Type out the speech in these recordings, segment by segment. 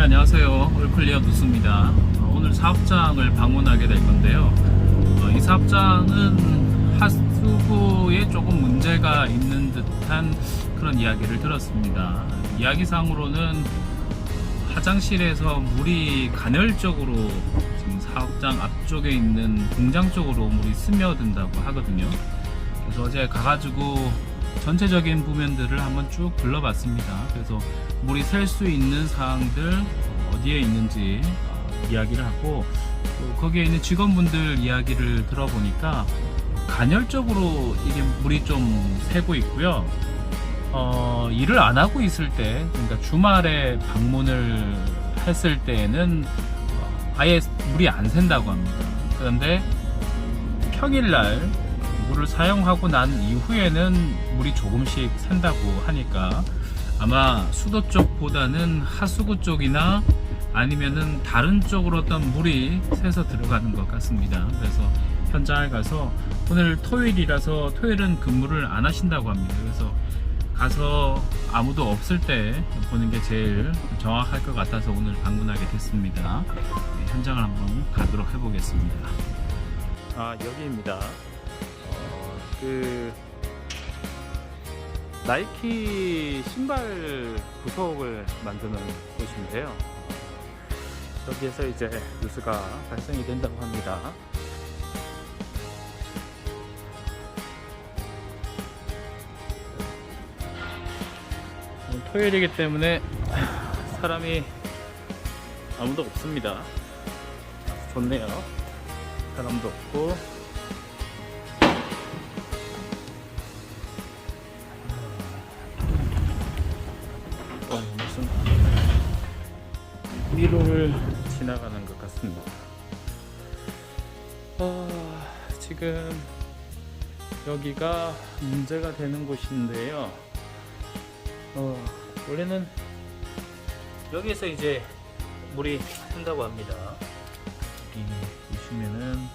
네, 안녕하세요. 올클리어 누수입니다. 오늘 사업장을 방문하게 될 건데요. 이 사업장은 하수구에 조금 문제가 있는 듯한 그런 이야기를 들었습니다. 이야기상으로는 화장실에서 물이 간헐적으로 지금 사업장 앞쪽에 있는 공장 쪽으로 물이 스며든다고 하거든요. 그래서 어제 가가지고 전체적인 부면들을 한번 쭉 둘러봤습니다. 그래서 물이 셀 수 있는 사항들 어디에 있는지 이야기를 하고, 거기에 있는 직원분들 이야기를 들어보니까 간헐적으로 이게 물이 좀 새고 있고요. 일을 안 하고 있을 때, 그러니까 주말에 방문을 했을 때에는 아예 물이 안 샌다고 합니다. 그런데 평일날 물을 사용하고 난 이후에는 물이 조금씩 샌다고 하니까 아마 수도 쪽보다는 하수구 쪽이나 아니면은 다른 쪽으로 어떤 물이 새서 들어가는 것 같습니다. 그래서 현장에 가서, 오늘 토요일이라서 토요일은 근무를 안 하신다고 합니다. 그래서 가서 아무도 없을 때 보는 게 제일 정확할 것 같아서 오늘 방문하게 됐습니다. 현장을 한번 가도록 해보겠습니다. 여기입니다. 나이키 신발 부속을 만드는 곳인데요. 여기에서 이제 누수가 발생이 된다고 합니다. 오늘 토요일이기 때문에 사람이 아무도 없습니다. 좋네요. 사람도 없고. 무슨 미로를 지나가는 것 같습니다. 지금 여기가 문제가 되는 곳인데요. 원래는 여기에서 이제 물이 샌다고 합니다. 여기 보시면은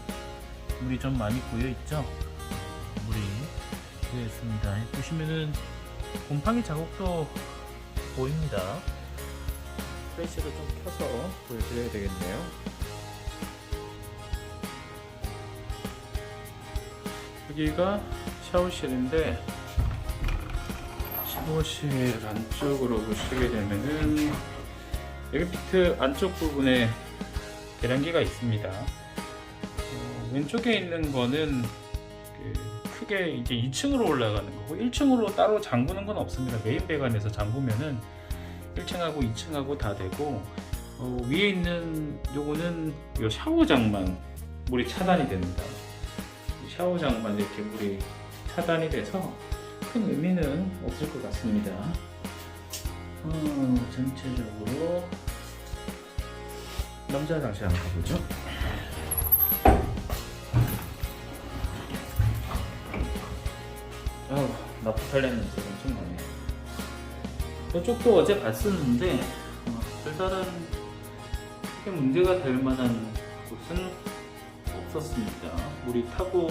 물이 좀 많이 고여 있죠. 물이 고여 있습니다. 보시면은 곰팡이 자국도 보입니다. 플래시를 좀 켜서 보여드려야 되겠네요. 여기가 샤워실인데, 샤워실 안쪽으로 보시게 되면은 여기 비트 안쪽 부분에 계량기가 있습니다. 왼쪽에 있는 거는 크게 이제 2층으로 올라가는 거고, 1층으로 따로 잠그는 건 없습니다. 메인 배관에서 잠그면은 1층하고 2층하고 다 되고, 위에 있는 요거는 요 샤워장만 물이 차단이 됩니다. 샤워장만 이렇게 물이 차단이 돼서 큰 의미는 없을 것 같습니다. 전체적으로 남자 장실 한번 가보죠. 나프탈렌 냄새가 엄청 나네요. 이쪽도 어제 봤었는데 별다른 크게 문제가 될 만한 곳은 없었습니다. 물이 타고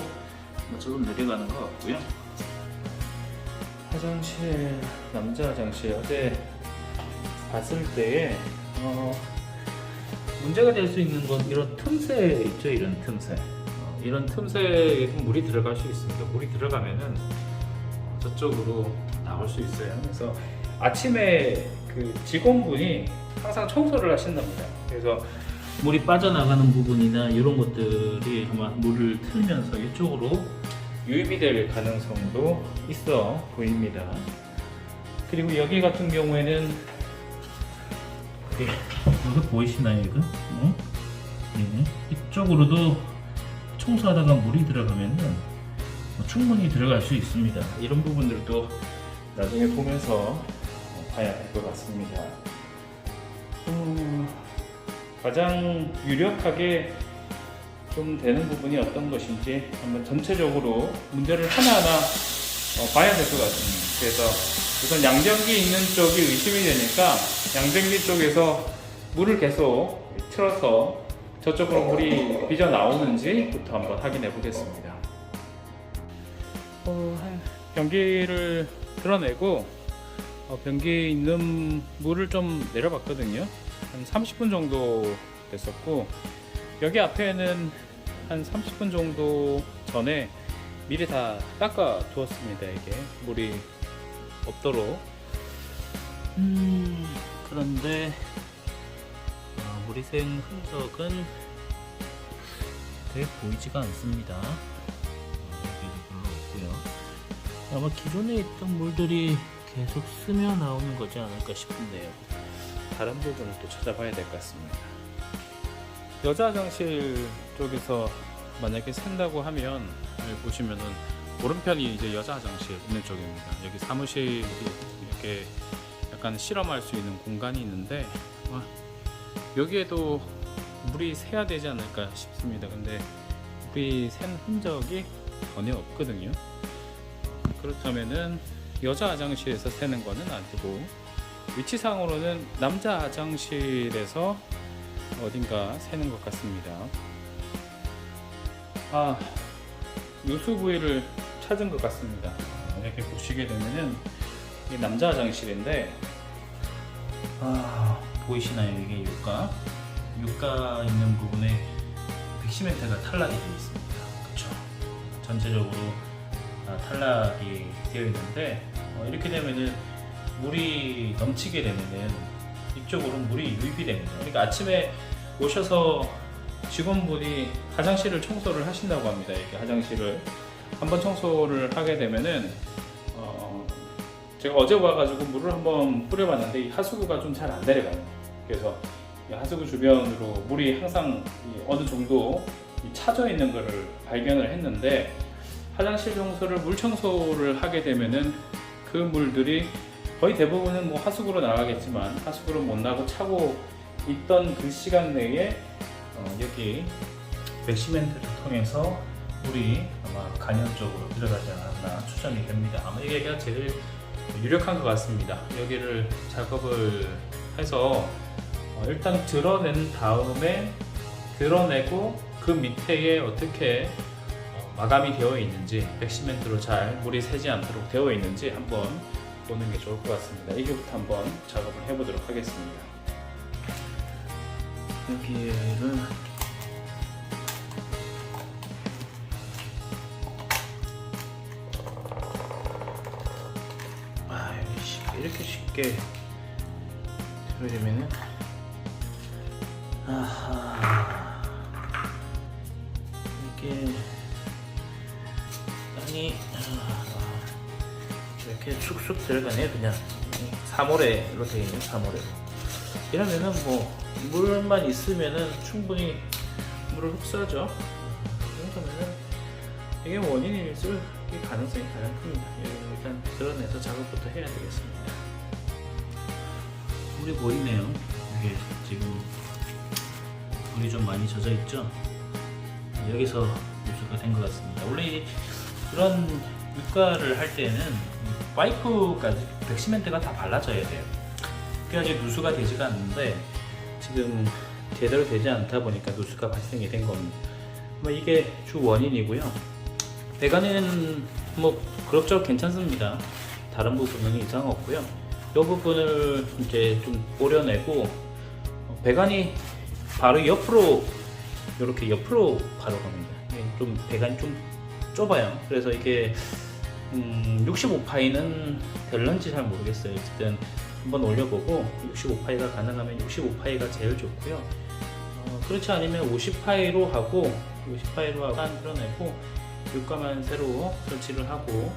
조금 내려가는 것 같고요. 화장실, 남자 화장실 어제 봤을 때에 문제가 될 수 있는 건 이런 틈새 있죠. 이런 틈새, 이런 틈새에 물이 들어갈 수 있습니다. 물이 들어가면은 저쪽으로 나올 수 있어요. 그래서 아침에 그 직원분이 항상 청소를 하신답니다. 그래서 물이 빠져나가는 부분이나 이런 것들이 아마 물을 틀면서 이쪽으로 유입이 될 가능성도 있어 보입니다. 그리고 여기 같은 경우에는 이거 보이시나요? 이거? 네. 이쪽으로도 청소하다가 물이 들어가면은 충분히 들어갈 수 있습니다. 이런 부분들도 나중에 보면서 봐야 될 것 같습니다. 가장 유력하게 좀 되는 부분이 어떤 것인지 한번 전체적으로 문제를 하나하나 봐야 될 것 같습니다. 그래서 우선 양변기 있는 쪽이 의심이 되니까 양변기 쪽에서 물을 계속 틀어서 저쪽으로 물이 빚어 나오는지부터 한번 확인해 보겠습니다. 변기를 드러내고 변기에 있는 물을 좀 내려봤거든요. 한 30분 정도 됐었고, 여기 앞에는 한 30분 정도 전에 미리 다 닦아 두었습니다. 이게 물이 없도록. 그런데 물이 샌 흔적은 보이지가 않습니다. 여기도 별로 없고요. 아마 기존에 있던 물들이 계속 스며 나오는 거지 않을까 싶은데요. 다른 부분을 또 찾아봐야 될 것 같습니다. 여자 화장실 쪽에서 만약에 샌다고 하면 여기 보시면은 오른편이 이제 여자 화장실 있는 쪽입니다. 여기 사무실이 이렇게 약간 실험할 수 있는 공간이 있는데 여기에도 물이 새야 되지 않을까 싶습니다. 근데 물이 샌 흔적이 전혀 없거든요. 그렇다면은 여자 화장실에서 새는 거는 아니고, 위치상으로는 남자 화장실에서 어딘가 새는 것 같습니다. 누수 부위를 찾은 것 같습니다. 이렇게 보시게 되면은 이게 남자 화장실인데, 보이시나요? 이게 육가 있는 부분에 백시멘트가 탈락이 되어 있습니다. 그쵸? 전체적으로 탈락이 되어 있는데, 이렇게 되면은 물이 넘치게 되면은 이쪽으로 물이 유입이 됩니다. 그러니까 아침에 오셔서 직원분이 화장실을 청소를 하신다고 합니다. 이렇게 화장실을 한번 청소를 하게 되면은 제가 어제 와가지고 물을 한번 뿌려봤는데 이 하수구가 좀 잘 안 내려가요. 그래서 이 하수구 주변으로 물이 항상 어느 정도 차져 있는 것을 발견을 했는데, 화장실 청소를 물 청소를 하게 되면은 그 물들이 거의 대부분은 뭐 하수구로 나가겠지만 하수구로 못 나고 차고 있던 그 시간 내에 여기 백시멘트를 통해서 물이 아마 간연 쪽으로 들어가지 않았나 추정이 됩니다. 아마 이게 제일 유력한 것 같습니다. 여기를 작업을 해서 일단 드러낸 다음에 드러내고 그 밑에 어떻게 마감이 되어 있는지, 백시멘트로 잘 물이 새지 않도록 되어 있는지 한번 보는 게 좋을 것 같습니다. 이거부터 한번 작업을 해보도록 하겠습니다. 여기를 이렇게 쉽게 들어지면은 이게 땅이 이렇게 쑥쑥 들어가네요. 그냥 사모래로 되어 있는 사모래로. 이러면은 뭐 물만 있으면은 충분히 물을 흡수하죠. 이 정도면은 이게 원인이 있을 가능성이 가장 큽니다. 일단 드러내서 작업부터 해야 되겠습니다. 물이 보이네요. 이게 지금 물이 좀 많이 젖어 있죠. 여기서 누수가 된 것 같습니다. 원래 이런 육가를 할 때는 파이프까지 백시멘트가 다 발라져야 돼요. 그래야지 누수가 되지가 않는데 지금 제대로 되지 않다 보니까 누수가 발생이 된 겁니다. 뭐 이게 주 원인이고요. 배관에는 뭐 그럭저럭 괜찮습니다. 다른 부분은 이상 없고요. 이 부분을 이제 좀 오려내고, 배관이 바로 옆으로 이렇게 옆으로 바로 갑니다. 좀 배관이 좀 좁아요. 그래서 이게 65파이는 될런지 잘 모르겠어요. 어쨌든 한번 올려보고 65파이가 가능하면 65파이가 제일 좋고요. 그렇지 않으면 50파이로 하고 50파이로 하고 한 드러내고 육가만 새로 설치를 하고,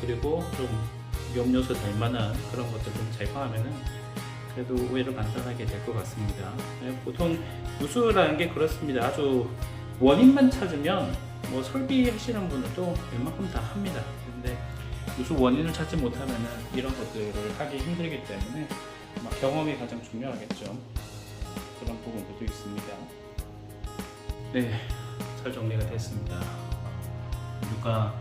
그리고 좀 위험요소 될 만한 그런 것들 좀 제거하면은 그래도 의외로 간단하게 될 것 같습니다. 보통 누수라는 게 그렇습니다. 아주 원인만 찾으면 뭐 설비하시는 분들도 웬만큼 다 합니다. 근데 누수 원인을 찾지 못하면은 이런 것들을 하기 힘들기 때문에 경험이 가장 중요하겠죠. 그런 부분들도 있습니다. 네, 잘 정리가 됐습니다. 육가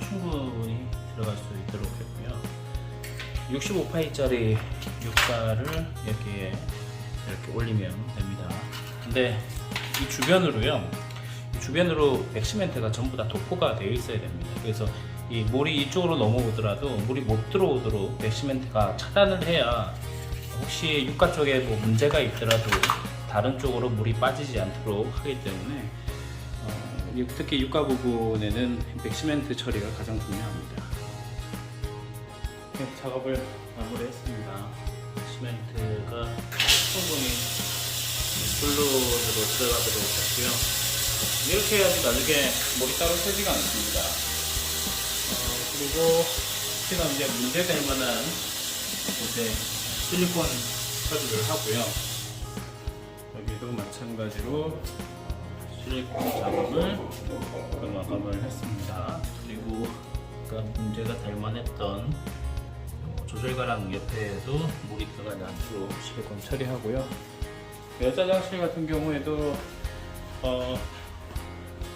충분히 들어갈 수 있도록 했고요. 65파이짜리 육가를 여기에 이렇게 올리면 됩니다. 근데 이 주변으로 백시멘트가 전부 다 도포가 되어 있어야 됩니다. 그래서 이 물이 이쪽으로 넘어오더라도 물이 못 들어오도록 백시멘트가 차단을 해야 혹시 유가 쪽에 뭐 문제가 있더라도 다른 쪽으로 물이 빠지지 않도록 하기 때문에 특히 유가 부분에는 백시멘트 처리가 가장 중요합니다. 이렇게 작업을 마무리했습니다. 시멘트가 충분히 블루로 들어가도록 했고요. 이렇게 해야지 나중에 물이 따로 새지가 않습니다. 그리고 특히나 이제 문제될 만한 이제 실리콘 처리를 하고요. 여기도 마찬가지로 실리콘 작업을 마감을 했습니다. 그리고 아까 문제가 될 만했던 조절가랑 옆에도 물이 들어가지 않도록 실리콘 처리하고요. 여자 화장실 같은 경우에도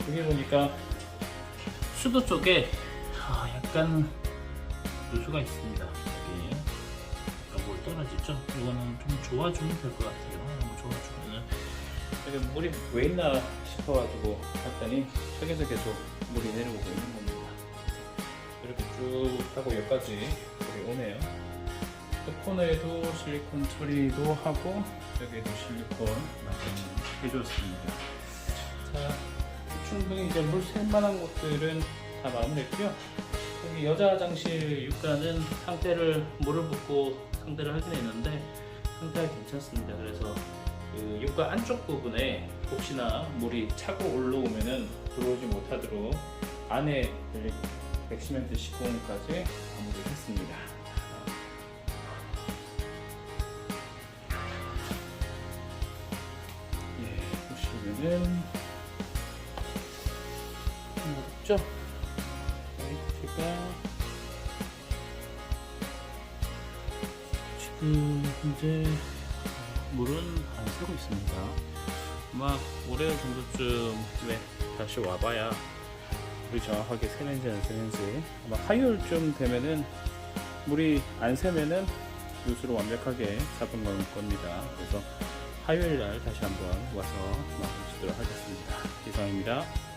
여기 보니까 수도 쪽에 약간 누수가 있습니다. 여기 물 떨어지죠? 이거는 좀 좋아주면 될 것 같아요. 너무 좋아주면은 여기 물이 왜 있나 싶어가지고 봤더니 저기서 계속 물이 내려오고 있는 겁니다. 이렇게 쭉 하고 여기까지 물이 오네요. 그 코너에도 실리콘 처리도 하고 여기에도 실리콘 해줬습니다. 자, 충분히 이제 물 셀만한 곳들은 다 마무리했고요. 여기 여자 화장실 유가는 상태를 물을 붓고 상태를 확인했는데 상태가 괜찮습니다. 그래서 그 유가 안쪽 부분에 혹시나 물이 차고 올라오면은 들어오지 못하도록 안에 백시멘트 시공까지 마무리했습니다. 보시면은 어렵죠? 라이트가 지금 현재 물은 안 새고 있습니다. 아마 올해 정도쯤에 다시 와봐야 물이 정확하게 새는지 안 새는지, 아마 화요일쯤 되면은 물이 안 새면은 누수로 완벽하게 잡은 걸 겁니다. 그래서 화요일 날 다시 한번 와서 마무리 짓도록 하겠습니다. 이상입니다.